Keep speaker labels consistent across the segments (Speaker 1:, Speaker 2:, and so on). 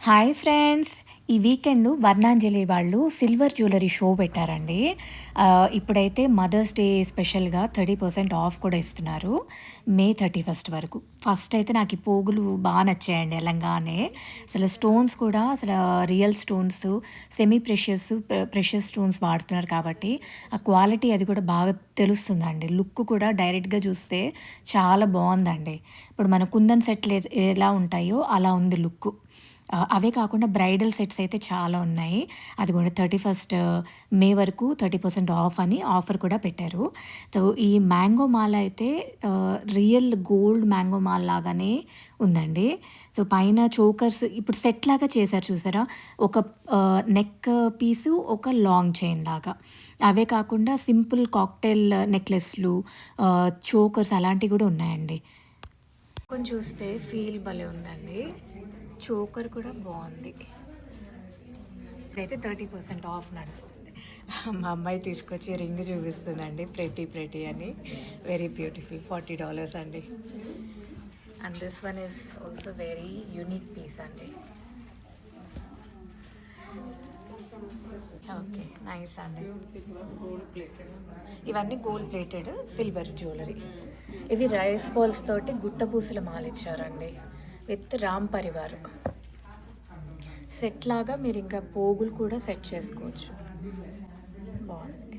Speaker 1: Hi friends! ఈ weekend వర్ణాంజలి వాళ్ళు silver jewellery show పెట్టారండి. ఇప్పుడైతే మదర్స్ డే స్పెషల్‌గా 30% ఆఫ్ కూడా ఇస్తున్నారు. మే 31 వరకు. ఫస్ట్ అయితే నాకు ఈ పోగులు నచ్చాయండి ఎళ్ళంగానే. అసలు స్టోన్స్ కూడా real stones, semi precious stones వాడుతున్నారు కాబట్టి, ఆ క్వాలిటీ అది కూడా బాగా తెలుస్తుందండి. లుక్ కూడా డైరెక్ట్‌గా చూస్తే చాలా బావుందండి. ఇప్పుడు మన కుందన్ సెట్‌లు ఎలా ఉంటాయో అలా ఉంది లుక్కు. అవే కాకుండా బ్రైడల్ సెట్స్ అయితే చాలా ఉన్నాయి. అది కూడా 31 మే వరకు 30% ఆఫ్ అని ఆఫర్ కూడా పెట్టారు. సో, ఈ మ్యాంగో మాల అయితే రియల్ గోల్డ్ మ్యాంగో మాల లాగానే ఉందండి. సో, పైన చోకర్స్ ఇప్పుడు సెట్ లాగా చేశారు చూసారా? ఒక నెక్ పీసు, ఒక లాంగ్ చైన్ లాగా. అవే కాకుండా సింపుల్ కాక్టైల్ నెక్లెస్‌లు, చోకర్స్ అలాంటివి కూడా ఉన్నాయండి. కొంచెం చూస్తే ఫీల్ భలే ఉందండి. చోకర్ కూడా బాగుంది. ఇదైతే 30% ఆఫ్ నడుస్తుంది. మా అమ్మాయి తీసుకొచ్చి రింగ్ చూపిస్తుందండి. ప్రెటీ అని. Very beautiful. $40 అండి. And this one is also very unique piece అండి. ఓకే, నైస్ అండి. ఇవన్నీ గోల్డ్ ప్లేటెడ్ సిల్వర్ జ్యువెలరీ. ఇవి రైస్ బాల్స్ తోటి గుట్టపూసల మాల ఇచ్చారండి విత్ రామ్ పరివార్ సెట్ లాగా. మీరు ఇంకా పోగులు కూడా సెట్ చేసుకోవచ్చు. బాగుంది.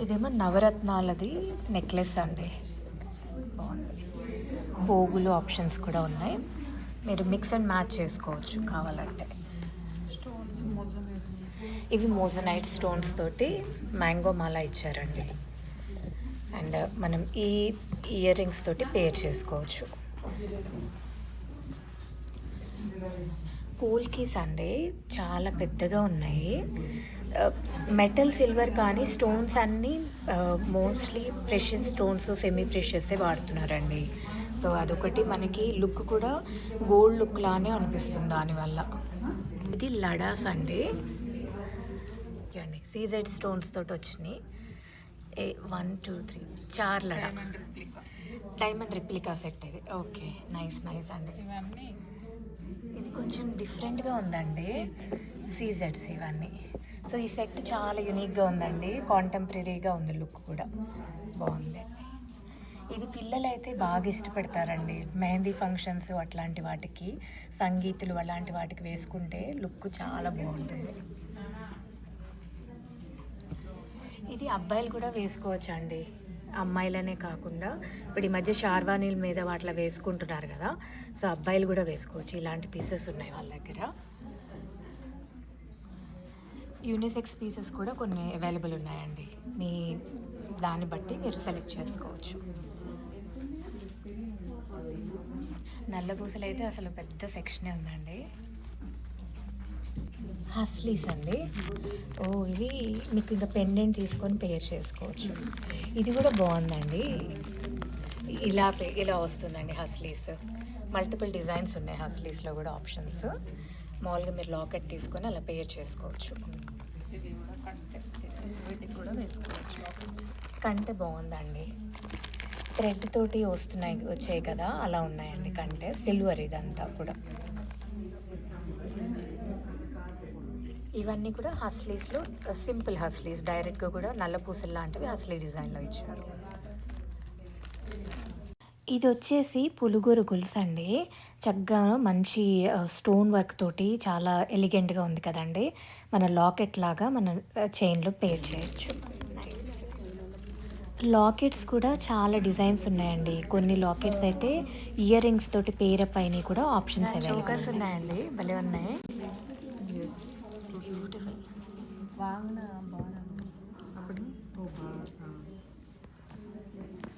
Speaker 1: ఇదేమో నవరత్నాలది నెక్లెస్ అండి. బాగుంది. పోగులు ఆప్షన్స్ కూడా ఉన్నాయి. మీరు మిక్స్ అండ్ మ్యాచ్ చేసుకోవచ్చు కావాలంటే. ఇవి మోజనైట్ స్టోన్స్ తోటి మ్యాంగో మాల ఇచ్చారండి. అండ్ మనం ఈ ఇయర్ రింగ్స్ తోటి పేర్ చేసుకోవచ్చు. పోల్కీస్ అండి చాలా పెద్దగా ఉన్నాయి. మెటల్ సిల్వర్ కానీ స్టోన్స్ అన్నీ మోస్ట్లీ ప్రెషియస్ స్టోన్స్, సెమీ ప్రెషియస్సే వాడుతున్నారండి. సో అదొకటి మనకి లుక్ కూడా గోల్డ్ లుక్ లానే అనిపిస్తుంది దానివల్ల. ఇది లడాస్ అండి. సీజెడ్ స్టోన్స్ తోటి వచ్చినాయి. 1 2 3 4 లడా డైమండ్ రిప్లికా సెట్ ఇది. ఓకే, నైస్ అండి. ఇది కొంచెం డిఫరెంట్గా ఉందండి. సీజెడ్స్ ఇవన్నీ. సో ఈ సెట్ చాలా యూనిక్గా ఉందండి. కాంటెంపరీగా ఉంది లుక్ కూడా. బాగుంది. ఇది పిల్లలు అయితే బాగా ఇష్టపడతారండి. మెహందీ ఫంక్షన్స్ అట్లాంటి వాటికి, సంగీతులు అలాంటి వాటికి వేసుకుంటే లుక్ చాలా బాగుంటుంది. ఇది అబ్బాయిలు కూడా వేసుకోవచ్చు అండి. అమ్మాయిలనే కాకుండా ఇప్పుడు ఈ మధ్య షార్వానీల మీద వాటిలో వేసుకుంటున్నారు కదా. సో అబ్బాయిలు కూడా వేసుకోవచ్చు. ఇలాంటి పీసెస్ ఉన్నాయి వాళ్ళ దగ్గర. యూనిసెక్స్ పీసెస్ కూడా కొన్ని అవైలబుల్ ఉన్నాయండి. మీ దాన్ని బట్టి మీరు సెలెక్ట్ చేసుకోవచ్చు. నల్ల పూసలు అయితే అసలు పెద్ద సెక్షనే ఉందండి. హస్లీస్ అండి. ఇది మీకు ఇంకా పెండెంట్ తీసుకొని పేర్ చేసుకోవచ్చు. ఇది కూడా బాగుందండి. ఇలా వస్తుందండి హస్లీస్. మల్టిపుల్ డిజైన్స్ ఉన్నాయి హస్లీస్లో కూడా ఆప్షన్స్. మామూలుగా మీరు లాకెట్ తీసుకొని అలా పేర్ చేసుకోవచ్చు. కంటే బాగుందండి. థ్రెడ్ తోటి వచ్చాయి కదా, అలా ఉన్నాయండి. కంటే సిల్వర్ ఇదంతా కూడా. ఇవన్నీ కూడా హస్లీస్లో సింపుల్ హస్లీస్. డైరెక్ట్గా కూడా నల్ల పూసలు లాంటివి హస్లీ డిజైన్లో ఇచ్చారు. ఇది వచ్చేసి పులుగూరు గొలుసు అండి. చక్కగా మంచి స్టోన్ వర్క్ తోటి చాలా ఎలిగెంట్గా ఉంది కదండి. మన లాకెట్ లాగా మన చైన్లో పేర్ చేయొచ్చు. లాకెట్స్ కూడా చాలా డిజైన్స్ ఉన్నాయండి. కొన్ని లాకెట్స్ అయితే ఇయర్ రింగ్స్ తోటి పేరప్ అయినవి కూడా ఆప్షన్స్ అవైలబుల్ ఉన్నాయండి. భలే ఉన్నాయి. బ్యూటిఫుల్.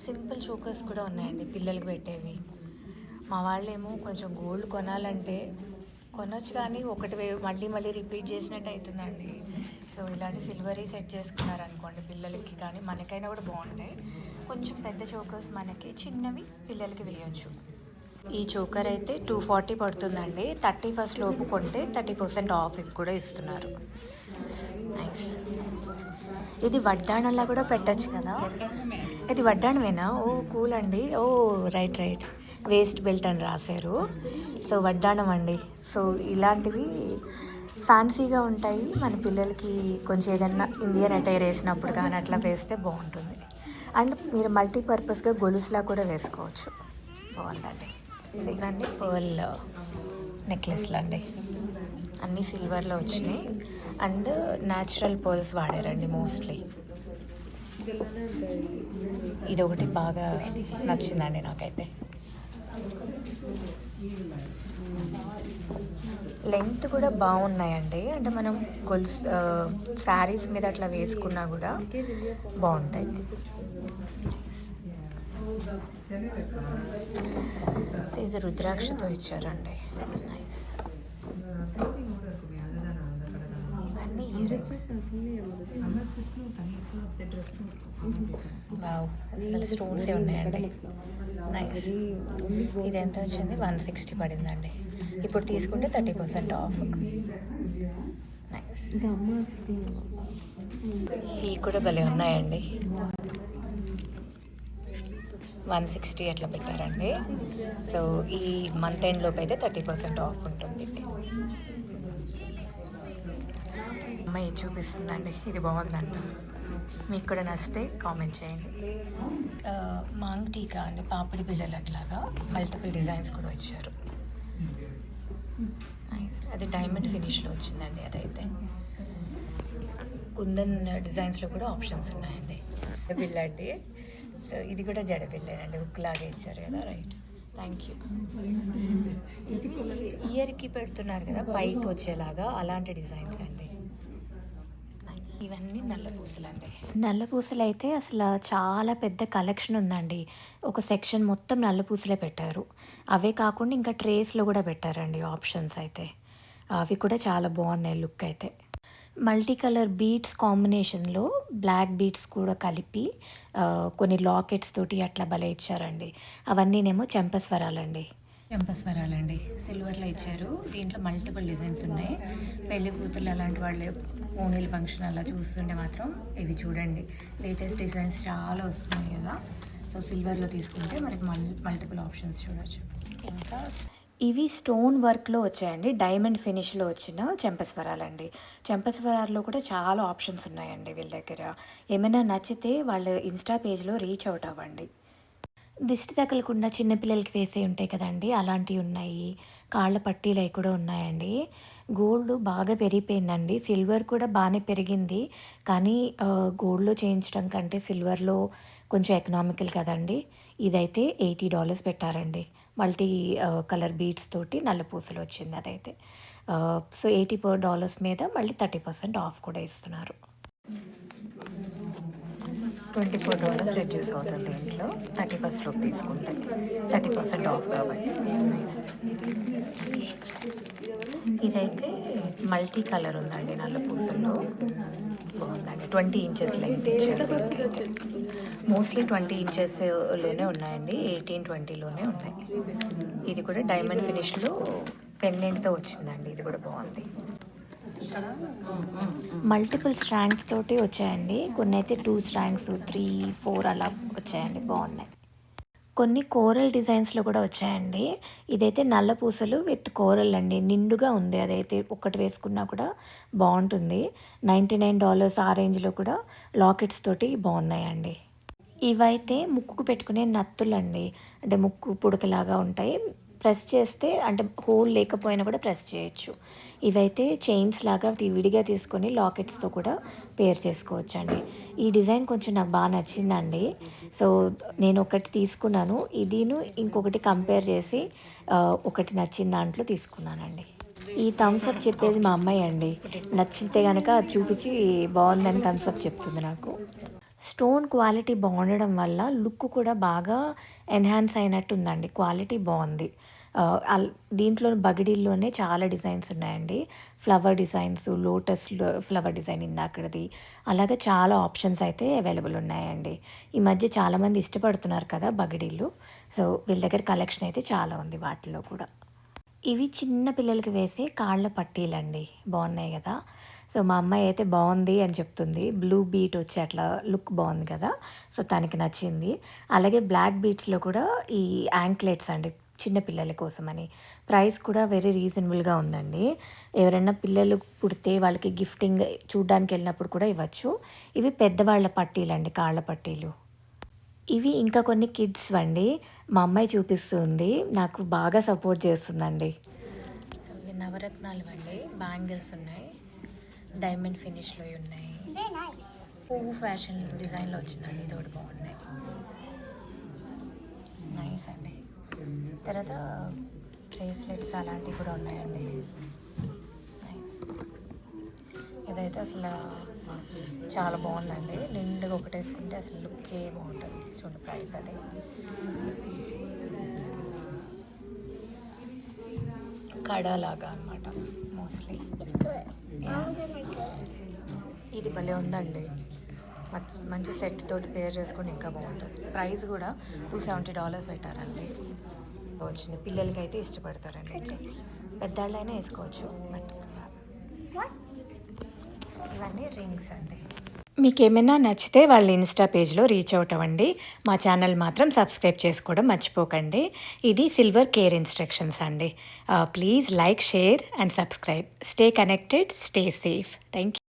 Speaker 1: సింపుల్ చోకర్స్ కూడా ఉన్నాయండి పిల్లలకి పెట్టేవి. మా వాళ్ళేమో కొంచెం గోల్డ్ కొనాలంటే కొనొచ్చు, కానీ ఒకటి మళ్ళీ రిపీట్ చేసినట్టు అవుతుందండి. సో ఇలాంటి సిల్వరీ సెట్ చేసుకున్నారనుకోండి పిల్లలకి, కానీ మనకైనా కూడా బాగుంటాయి. కొంచెం పెద్ద చోకర్స్ మనకి, చిన్నవి పిల్లలకి వేయచ్చు. ఈ చోకర్ అయితే 240 పడుతుందండి. 31 లోపు కొంటే 30% ఆఫ్ కూడా ఇస్తున్నారు. నైస్. ఇది వడ్డాణంలా కూడా పెట్టచ్చు కదా. ఇది వడ్డాణమేనా? ఓ కూల్ అండి. రైట్. వేస్ట్ బెల్ట్ అని రాశారు. సో వడ్డాణం అండి. సో ఇలాంటివి ఫ్యాన్సీగా ఉంటాయి. మన పిల్లలకి కొంచెం ఏదన్నా ఇండియన్ అటైర్ వేసినప్పుడు కానీ అట్లా వేస్తే బాగుంటుంది. అండ్ మీరు మల్టీపర్పస్గా గొలుసులా కూడా వేసుకోవచ్చు. బాగుందండి. సో ఇవన్నీ పర్ల్ నెక్లెస్లు అండి. అన్నీ సిల్వర్లో వచ్చినాయి అండ్ న్యాచురల్ పర్ల్స్ వాడారండి మోస్ట్లీ. ఇది ఒకటి బాగా నచ్చిందండి నాకైతే. లెంగ్త్ కూడా బాగున్నాయండి. అంటే మనం గొలుసు శారీస్ మీద అట్లా వేసుకున్నా కూడా బాగుంటాయి. సైజు రుద్రాక్షతో ఇచ్చారండి. నైస్. ఇవన్నీ ఇయరింగ్స్. వావ్, అసలు స్టోన్సే ఉన్నాయండి. నైస్. ఇది ఎంత వచ్చింది? 160 పడిందండి. ఇప్పుడు తీసుకుంటే 30% ఆఫ్. నైస్. ఇవి కూడా భలే ఉన్నాయండి. 160 అట్లా పెట్టారండి. సో ఈ మంత్ ఎండ్ లోపు అయితే 30% ఆఫ్ ఉంటుంది. అమ్మాయి చూపిస్తుందండి. ఇది బాగుందంట. మీకు కూడా నచ్చితే కామెంట్ చేయండి. మాంగ్ టీకా అండి, పాపిడి బిళ్ళలు అట్లాగా మల్టిపుల్ డిజైన్స్ కూడా వచ్చారు. అది డైమండ్ ఫినిష్లో వచ్చిందండి. అదైతే కుందన్ డిజైన్స్లో కూడా ఆప్షన్స్ ఉన్నాయండి. బిళ్ళ అండి. సో ఇది కూడా జడబిల్లేనండి. హుక్ లాగా ఇచ్చారు కదా. Right, thank you. ఇయర్కి పెడుతున్నారు కదా పైకి వచ్చేలాగా, అలాంటి డిజైన్స్ అండి. ఇవన్నీ నల్ల పూసలండి. నల్ల పూసలు అయితే అసలు చాలా పెద్ద కలెక్షన్ ఉందండి. ఒక సెక్షన్ మొత్తం నల్ల పూసలే పెట్టారు. అవే కాకుండా ఇంకా ట్రేస్లో కూడా పెట్టారండి ఆప్షన్స్ అయితే. అవి కూడా చాలా బాగున్నాయి లుక్ అయితే. మల్టీ కలర్ బీడ్స్ కాంబినేషన్లో బ్లాక్ బీడ్స్ కూడా కలిపి కొన్ని లాకెట్స్ తోటి అట్లా భలే ఇచ్చారండి. అవన్నీనేమో చెంపస్వరాలండి. సిల్వర్లో ఇచ్చారు. దీంట్లో మల్టిపుల్ డిజైన్స్ ఉన్నాయి. పెళ్లి కూతుర్లు అలాంటి వాళ్ళే ఓణీల ఫంక్షన్ అలా చూస్తుంటే మాత్రం ఇవి చూడండి. లేటెస్ట్ డిజైన్స్ చాలా వస్తున్నాయి కదా. సో సిల్వర్లో తీసుకుంటే మనకి మల్టిపుల్ ఆప్షన్స్ చూడవచ్చు. ఇంకా ఇవి స్టోన్ వర్క్లో వచ్చాయండి. డైమండ్ ఫినిష్లో వచ్చిన చెంపస్వరాలండి. చెంపస్వరాల్లో కూడా చాలా ఆప్షన్స్ ఉన్నాయండి వీళ్ళ దగ్గర. ఏమైనా నచ్చితే వాళ్ళ ఇన్స్టా పేజ్లో రీచ్ అవుట్ అవ్వండి. దిష్టి తగలకుండా చిన్నపిల్లలకి వేసే ఉంటాయి కదండి, అలాంటివి ఉన్నాయి. కాళ్ళ పట్టీలు అవి కూడా ఉన్నాయండి. గోల్డ్ బాగా పెరిగిపోయిందండి. సిల్వర్ కూడా బాగానే పెరిగింది. కానీ గోల్డ్లో చేయించడం కంటే సిల్వర్లో కొంచెం ఎకనామికల్ కదండి. ఇదైతే $80 పెట్టారండి. మల్టీ కలర్ బీడ్స్ తోటి నల్ల పూసలు వచ్చింది అదైతే. సో $80 మీద మళ్ళీ 30% ఆఫ్ కూడా ఇస్తున్నారు. $24 రెడ్యూస్ అవుతుంది ఇంట్లో 31st లోపు తీసుకుంటే. 30% ఆఫ్ కాబట్టి. ఇదైతే మల్టీ కలర్ ఉందండి నల్ల పూసల్లో. బాగుందండి. 20 ఇంచెస్ లెంగ్త్ ఇచ్చారు. మోస్ట్లీ 20 ఇంచెస్లోనే ఉన్నాయండి. 18, 20లోనే ఉన్నాయి. ఇది కూడా డైమండ్ ఫినిష్లో పెండెంట్తో వచ్చిందండి. ఇది కూడా బాగుంది. మల్టిపుల్ స్ట్రాంగ్స్ తోటి వచ్చాయండి. కొన్ని అయితే 2 స్ట్రాంగ్స్, 3, 4 అలా వచ్చాయండి. బాగున్నాయి. కొన్ని కోరల్ డిజైన్స్లో కూడా వచ్చాయండి. ఇదైతే నల్ల పూసలు విత్ కోరల్ అండి. నిండుగా ఉంది. అదైతే ఒక్కటి వేసుకున్నా కూడా బాగుంటుంది. $99 ఆ రేంజ్లో కూడా లాకెట్స్ తోటి బాగున్నాయండి. ఇవైతే ముక్కుకు పెట్టుకునే నత్తులండి. అంటే ముక్కు పుడకలాగా ఉంటాయి. ప్రెస్ చేస్తే అంటే హోల్ లేకపోయినా కూడా ప్రెస్ చేయొచ్చు. ఇవైతే చైన్స్ లాగా విడిగా తీసుకొని లాకెట్స్తో కూడా పేర్ చేసుకోవచ్చండి. ఈ డిజైన్ కొంచెం నాకు బాగా నచ్చిందండి. సో నేను ఒకటి తీసుకున్నాను. ఇదిను ఇంకొకటి కంపేర్ చేసి ఒకటి నచ్చిన దాంట్లో తీసుకున్నానండి. ఈ థమ్స్ అప్ చెప్పేది మా అమ్మాయి అండి. నచ్చితే కనుక అది చూపించి బాగుందని థమ్స్ అప్ చెప్తుంది నాకు. స్టోన్ క్వాలిటీ బాగుండడం వల్ల లుక్ కూడా బాగా ఎన్హాన్స్ అయినట్టు ఉందండి. క్వాలిటీ బాగుంది. దీంట్లో బగిడీల్లోనే చాలా డిజైన్స్ ఉన్నాయండి. Flower designs, lotus flower design ఇందాకడది, అలాగే చాలా ఆప్షన్స్ అయితే అవైలబుల్ ఉన్నాయండి. ఈ మధ్య చాలామంది ఇష్టపడుతున్నారు కదా బగిడీలు. సో వీళ్ళ దగ్గర కలెక్షన్ అయితే చాలా ఉంది వాటిలో కూడా. ఇవి చిన్న పిల్లలకి వేసే కాళ్ళ పట్టీలండి. బాగున్నాయి కదా. సో మా అమ్మాయి అయితే బాగుంది అని చెప్తుంది. బ్లూ బీట్ వచ్చి అట్లా లుక్ బాగుంది కదా, సో తనకి నచ్చింది. అలాగే బ్లాక్ బీట్స్లో కూడా ఈ యాంక్లెట్స్ అండి, చిన్న పిల్లల కోసమని. ప్రైస్ కూడా వెరీ రీజనబుల్గా ఉందండి. ఎవరైనా పిల్లలు పుడితే వాళ్ళకి గిఫ్టింగ్ చూడ్డానికి వెళ్ళినప్పుడు కూడా ఇవ్వచ్చు. ఇవి పెద్దవాళ్ళ పట్టీలండి, కాళ్ళ పట్టీలు. ఇవి ఇంకా కొన్ని కిడ్స్ అండి. మా అమ్మాయి చూపిస్తుంది, నాకు బాగా సపోర్ట్ చేస్తుందండి. సో ఇవి నవరత్నాలు అండి, బ్యాంగిల్స్ ఉన్నాయి, డైమండ్ ఫినిష్లో ఉన్నాయి. పువ్వు ఫ్యాషన్ డిజైన్లో వచ్చిందండి, ఇది ఒకటి బాగున్నాయి. నైస్ అండి. తర్వాత బ్రేస్లెట్స్ అలాంటివి కూడా ఉన్నాయండి. నైస్. ఇదైతే అసలు చాలా బాగుందండి, నిండుగా ఒకటేసుకుంటే అసలు లుక్కే బాగుంటుంది. చూడండి ప్రైస్ అది. కడలాగా అనమాట మోస్ట్లీ. ఇది భలే ఉందండి, మంచి సెట్ తోటి పేర్ చేసుకుంటే ఇంకా బాగుంటుంది. ప్రైస్ కూడా $270 పెట్టారండి. వచ్చింది పిల్లలకి అయితే ఇష్టపడతారండి, పెద్దవాళ్ళైనా వేసుకోవచ్చు. బట్ ఇవన్నీ రింగ్స్ అండి. మీకు ఏమైనా నచ్చితే వాళ్ళ ఇన్స్టా పేజ్లో రీచ్ అవుట్ అవ్వండి. మా ఛానల్ మాత్రం సబ్స్క్రైబ్ చేసుకోవడం మర్చిపోకండి. ఇది సిల్వర్ కేర్ ఇన్స్ట్రక్షన్స్ అండి. Please like, share and subscribe. Stay connected, stay safe. Thank you.